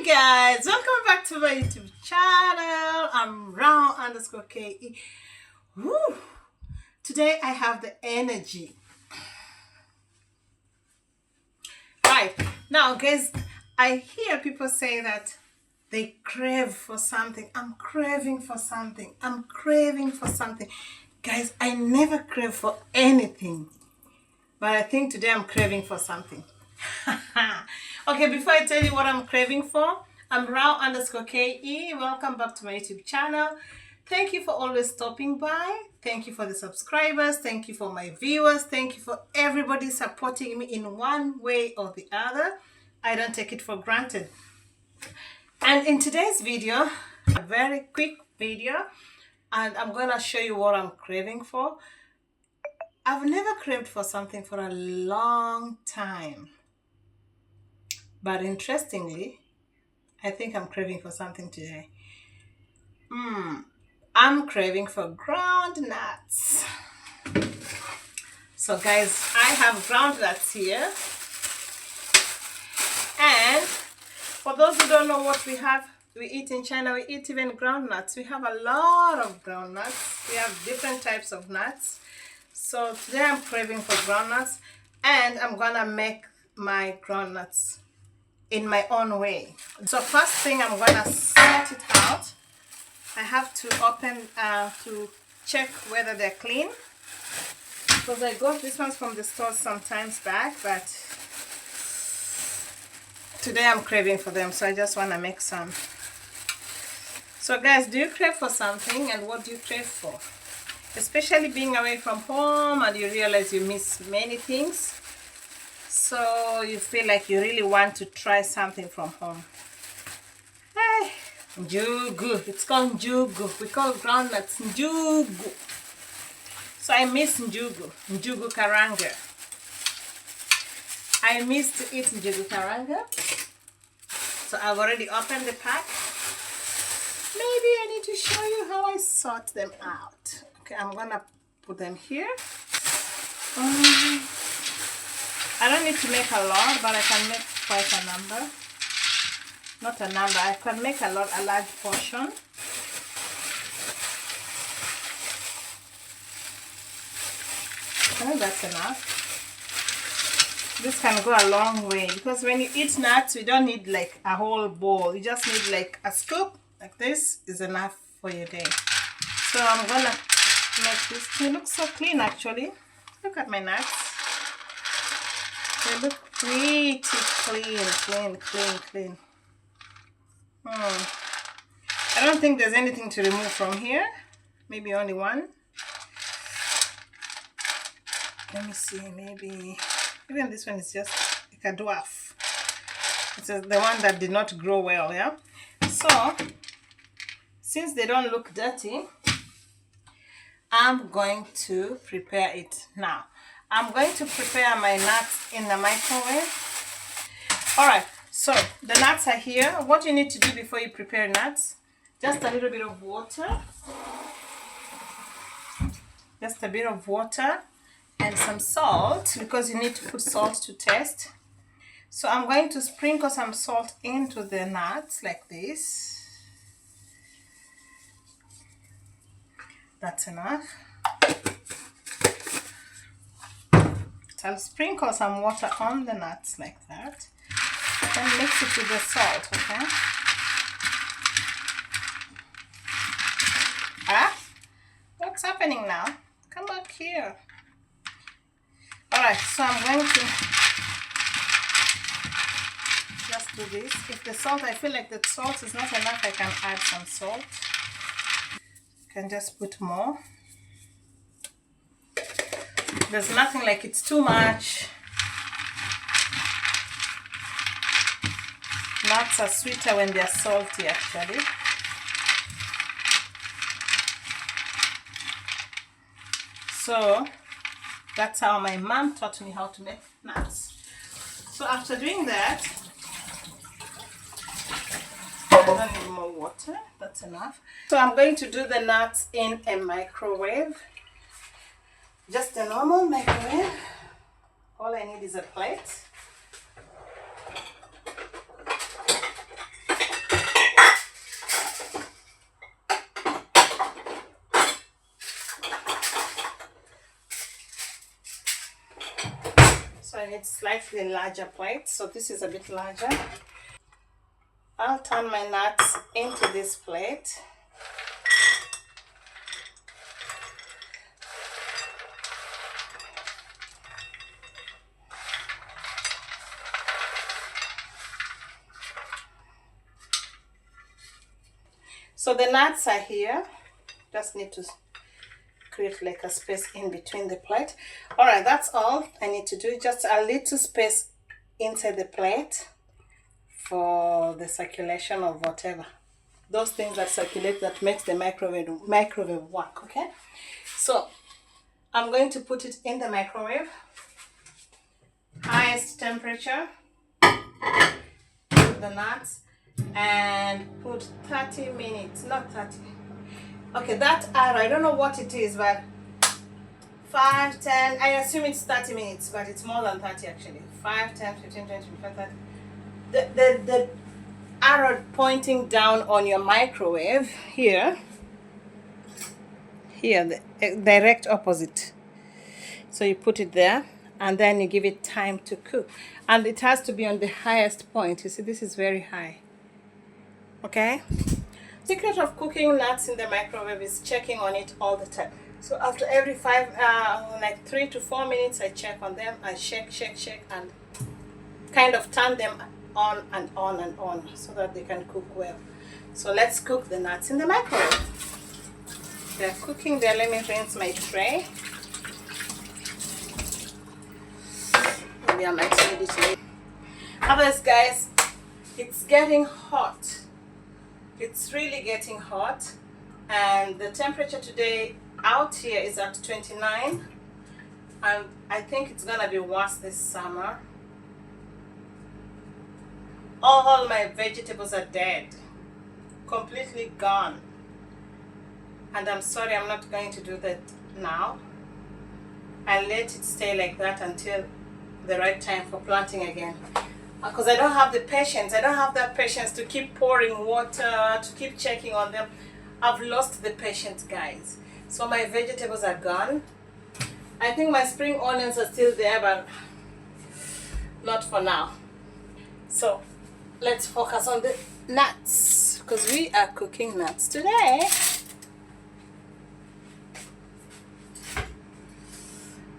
Guys, welcome back to my YouTube channel. I'm round_ke. Woo. Today I have the energy. Right now, guys, I hear people say that they crave for something. I'm craving for something. I'm craving for something. Guys, I never crave for anything, but I think today I'm craving for something. Okay, before I tell you what I'm craving for, I'm round_ke. Welcome back to my YouTube channel. Thank you for always stopping by. Thank you for the subscribers. Thank you for my viewers. Thank you for everybody supporting me in one way or the other. I don't take it for granted. And in today's video, a very quick video, and I'm going to show you what I'm craving for. I've never craved for something for a long time. But interestingly, I think I'm craving for something today. I'm craving for ground nuts. So guys, I have ground nuts here. And for those who don't know what we eat in China, we eat even ground nuts. We have a lot of ground nuts. We have different types of nuts. So today I'm craving for ground nuts, and I'm gonna make my ground nuts in my own way. So first thing, I'm gonna sort it out. I have to open to check whether they're clean, because I got these ones from the store sometimes back, but today I'm craving for them, so I just want to make some. So guys, do you crave for something, and what do you crave for? Especially being away from home and you realize you miss many things, so you feel like you really want to try something from home. Hey, njugu. It's called njugu. We call groundnuts njugu. So I miss njugu. Njugu karanga. I miss to eat njugu karanga. So I've already opened the pack. Maybe I need to show you how I sort them out. Okay, I'm gonna put them here. I don't need to make a lot, but I can make quite a number. Not a number, I can make a large portion. Okay, that's enough. This can go a long way, because when you eat nuts, you don't need like a whole bowl. You just need like a scoop, like this is enough for your day. So I'm gonna make this. They look so clean actually. Look at my nuts. They look pretty clean. I don't think there's anything to remove from here. Maybe only one. Let me see, maybe even this one is just like a dwarf. It's the one that did not grow well, yeah? So, since they don't look dirty, I'm going to prepare it now. I'm going to prepare my nuts in the microwave. Alright, so the nuts are here. What you need to do before you prepare nuts, just a little bit of water. Just a bit of water and some salt, because you need to put salt to taste. So I'm going to sprinkle some salt into the nuts like this. That's enough. So I'll sprinkle some water on the nuts like that. Then mix it with the salt, okay? What's happening now? Come back here. Alright, so I'm going to just do this. If the salt, I feel like the salt is not enough, I can add some salt. You can just put more. There's nothing like it's too much. Nuts are sweeter when they're salty actually. So that's how my mom taught me how to make nuts. So after doing that, I don't need more water, that's enough. So I'm going to do the nuts in a microwave. Just a normal microwave. All I need is a plate. So I need slightly larger plate. So this is a bit larger. I'll turn my nuts into this plate. So the nuts are here. Just need to create like a space in between the plate. All right, that's all I need to do. Just a little space inside the plate for the circulation of whatever. Those things that circulate that makes the microwave work, okay? So I'm going to put it in the microwave. Highest temperature. Put the nuts and put 30 minutes, not 30. Okay, that arrow, I don't know what it is, but 5, 10, I assume it's 30 minutes, but it's more than 30 actually. 5, 10, 15, 20, 25, 30. The arrow pointing down on your microwave here, the direct opposite. So you put it there and then you give it time to cook. And it has to be on the highest point. You see, this is very high. Okay? Secret of cooking nuts in the microwave is checking on it all the time. So after every 3 to 4 minutes, I check on them. I shake, and kind of turn them on and on and on so that they can cook well. So let's cook the nuts in the microwave. They're cooking there. Let me rinse my tray. Maybe I might need it later. Others, guys, it's getting hot. It's really getting hot, and the temperature today out here is at 29, and I think it's gonna be worse this summer. All my vegetables are dead, completely gone, and I'm sorry, I'm not going to do that now. I'll let it stay like that until the right time for planting again. Because I don't have the patience. I don't have that patience to keep pouring water, to keep checking on them. I've lost the patience, guys. So my vegetables are gone. I think my spring onions are still there, but not for now. So let's focus on the nuts, because we are cooking nuts today.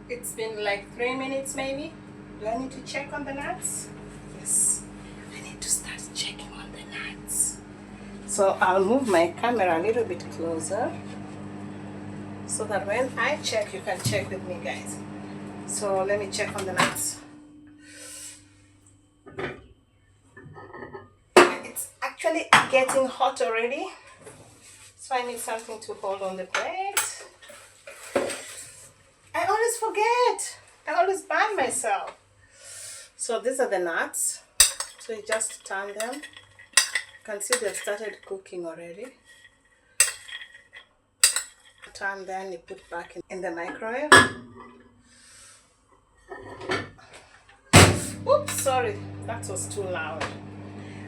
It's been like 3 minutes maybe. Do I need to check on the nuts? Yes, I need to start checking on the nuts. So I'll move my camera a little bit closer so that when I check, you can check with me, guys. So let me check on the nuts. It's actually getting hot already, so I need something to hold on the plate. I always forget. I always burn myself. So these are the nuts. So you just turn them. You can see they've started cooking already. Turn, then you put back in the microwave. Oops, sorry, that was too loud.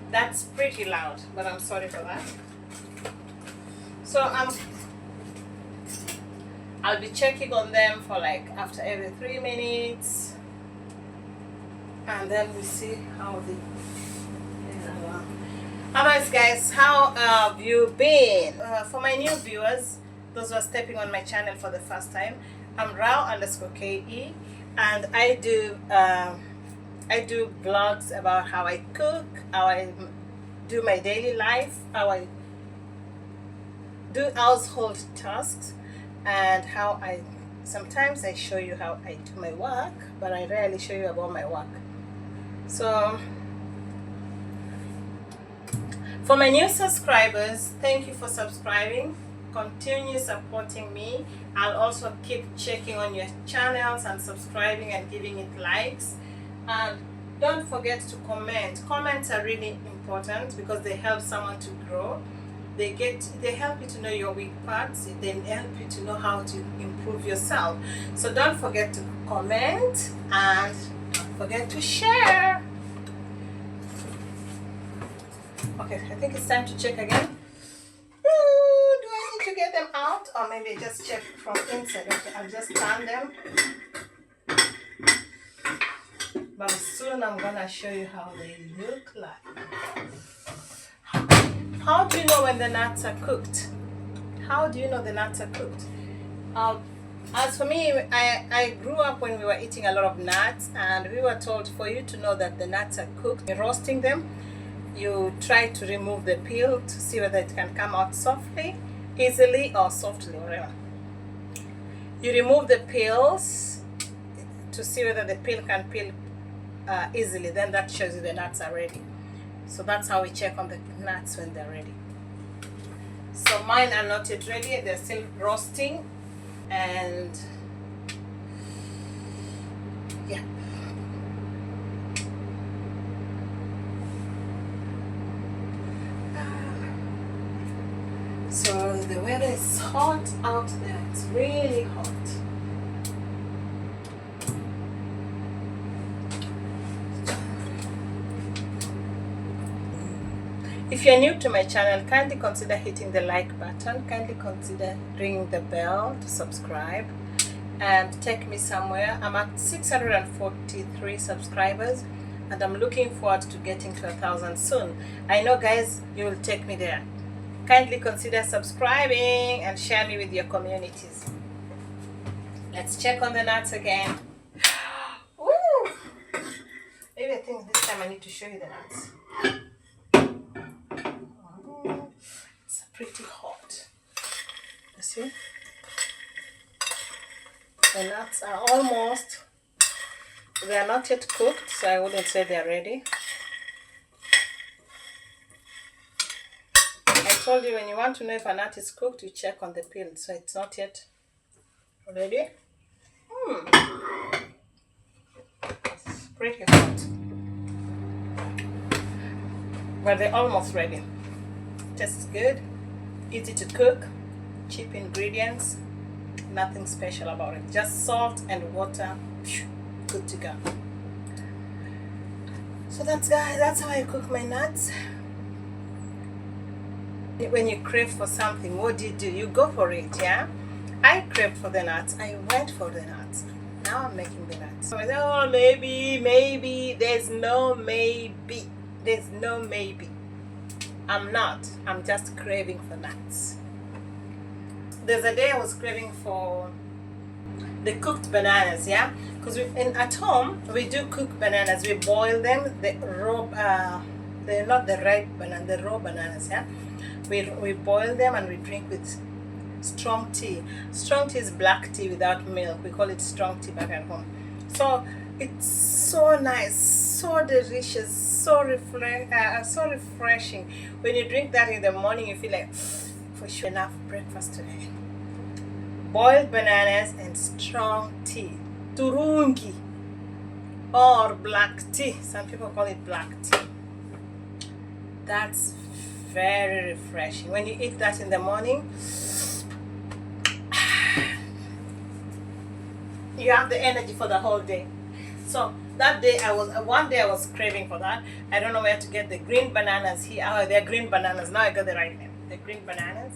That's pretty loud, but I'm sorry for that. So I'll be checking on them for like after every 3 minutes, and then we see how they. Otherwise, guys, how have you been? For my new viewers, those who are stepping on my channel for the first time, I'm Rao_KE, and I do vlogs about how I cook, how I do my daily life, how I do household tasks, and how sometimes I show you how I do my work, but I rarely show you about my work. So for my new subscribers, thank you for subscribing. Continue supporting me. I'll also keep checking on your channels and subscribing and giving it likes. And don't forget to comment. Comments are really important because they help someone to grow. They help you to know your weak parts. They help you to know how to improve yourself. So don't forget to comment and don't forget to share. Okay, I think it's time to check again. Do I need to get them out, or maybe just check from inside? Okay, I'll just turn them. but soon I'm gonna show you how they look like. How do you know when the nuts are cooked? How do you know the nuts are cooked? As for me, I grew up when we were eating a lot of nuts, and we were told for you to know that the nuts are cooked, you're roasting them, you try to remove the peel to see whether it can come out softly, easily, or softly, whatever. You remove the peels to see whether the peel can peel easily, then that shows you the nuts are ready. So that's how we check on the nuts when they're ready. So mine are not yet ready, they're still roasting, and yeah. So the weather is hot out there, it's really hot. If you're new to my channel, kindly consider hitting the like button, kindly consider ringing the bell to subscribe and take me somewhere. I'm at 643 subscribers and I'm looking forward to getting to 1,000 soon. I know guys, you will take me there. Kindly consider subscribing and share me with your communities. Let's check on the nuts again. Ooh. Maybe I think this time I need to show you the nuts. It's pretty hot. You see? The nuts are almost, they are not yet cooked, so I wouldn't say they are ready. I told you when you want to know if a nut is cooked, you check on the peel, so it's not yet ready. It's pretty hot. But they're almost ready. Tastes good, easy to cook, cheap ingredients, nothing special about it. Just salt and water, good to go. So that's how I cook my nuts. When you crave for something, what do? You go for it, yeah? I craved for the nuts, I went for the nuts. Now I'm making the nuts. So I said, oh, maybe, there's no maybe. There's no maybe. I'm just craving for nuts. There's a day I was craving for the cooked bananas, yeah? Because at home, we do cook bananas. We boil them, the raw, they're not the ripe banana, the raw bananas, yeah? We boil them and we drink with strong tea. Strong tea is black tea without milk. We call it strong tea back at home. So it's so nice, so delicious, so refreshing. When you drink that in the morning, you feel like, for sure, enough breakfast today. Boiled bananas and strong tea, turungi, or black tea. Some people call it black tea. That's very refreshing. When you eat that in the morning, you have the energy for the whole day. So that day one day I was craving for that. I don't know where to get the green bananas here. Oh, they're green bananas. Now I got the right name. The green bananas.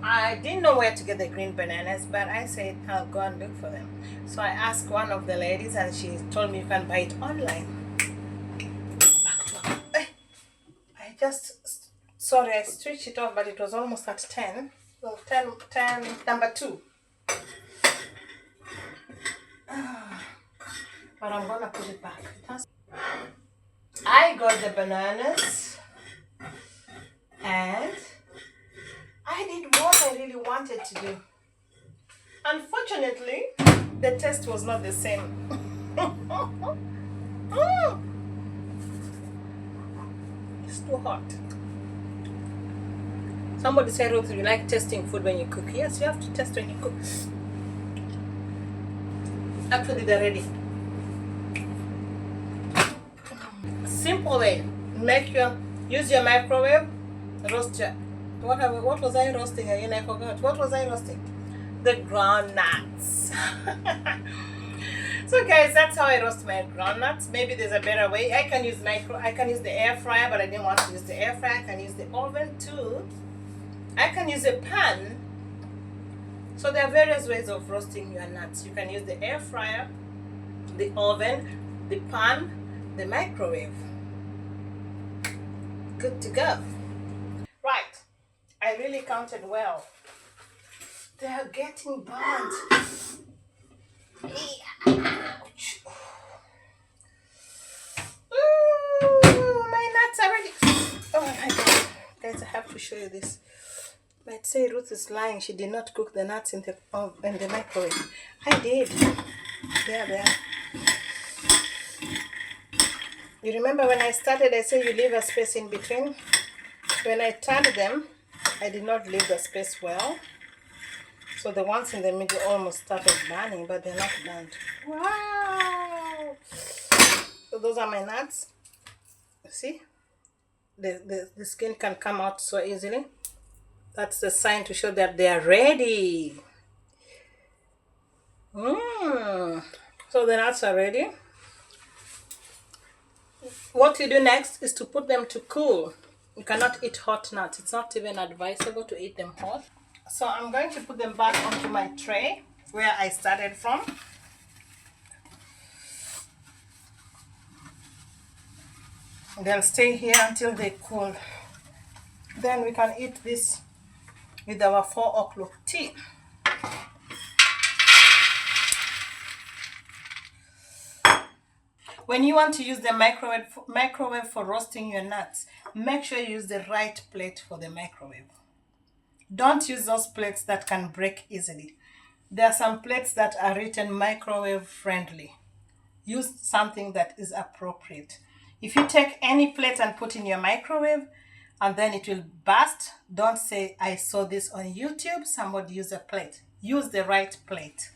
I didn't know where to get the green bananas, but I said I'll go and look for them. So I asked one of the ladies and she told me you can buy it online. Back to her. Sorry, I switched it off, but it was almost at 10. Well, 10, number 2. But I'm gonna put it back. I got the bananas and I did what I really wanted to do. Unfortunately, the taste was not the same. It's too hot. Somebody said, Ruth, you like tasting food when you cook. Yes, you have to taste when you cook. Actually, they're ready. Simple way. Use your microwave. Roast your. What was I roasting again? I forgot. What was I roasting? The groundnuts. So guys, that's how I roast my groundnuts. Maybe there's a better way. I can use the air fryer, but I didn't want to use the air fryer. I can use the oven too. I can use a pan. So there are various ways of roasting your nuts. You can use the air fryer, the oven, the pan, the microwave. Good to go. Right, I really counted well. They are getting burnt. Ouch. Ooh, my nuts are ready. Oh my god. Guys, I have to show you this. Might say Ruth is lying. She did not cook the nuts in the microwave. I did. There. You remember when I started, I said you leave a space in between. When I turned them, I did not leave the space well. So the ones in the middle almost started burning, but they're not burnt. Wow! So those are my nuts. See? The skin can come out so easily. That's the sign to show that they are ready. So the nuts are ready. What you do next is to put them to cool. You cannot eat hot nuts. It's not even advisable to eat them hot. So I'm going to put them back onto my tray where I started from. They'll stay here until they cool. Then we can eat this with our 4 o'clock tea. When you want to use the microwave for roasting your nuts, make sure you use the right plate for the microwave. Don't use those plates that can break easily. There are some plates that are written microwave friendly. Use something that is appropriate. If you take any plate and put in your microwave and then it will burst, don't say, I saw this on YouTube, somebody used a plate. Use the right plate.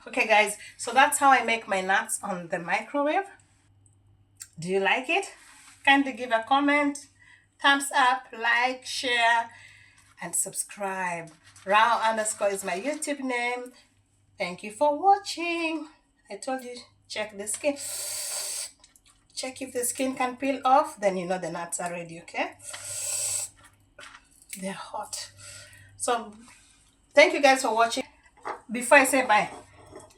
Okay guys, so that's how I make my nuts on the microwave. Do you like it? Kindly give a comment, thumbs up, like, share, and subscribe. Rao_ is my YouTube name. Thank you for watching. I told you, check the skin. Check if the skin can peel off, then you know the nuts are ready, okay? They're hot. So, thank you guys for watching. Before I say bye,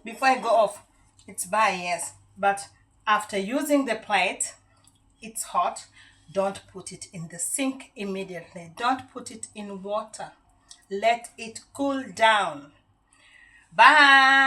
before I go off, it's bye, yes. But after using the plate, it's hot. Don't put it in the sink immediately. Don't put it in water. Let it cool down. Bye.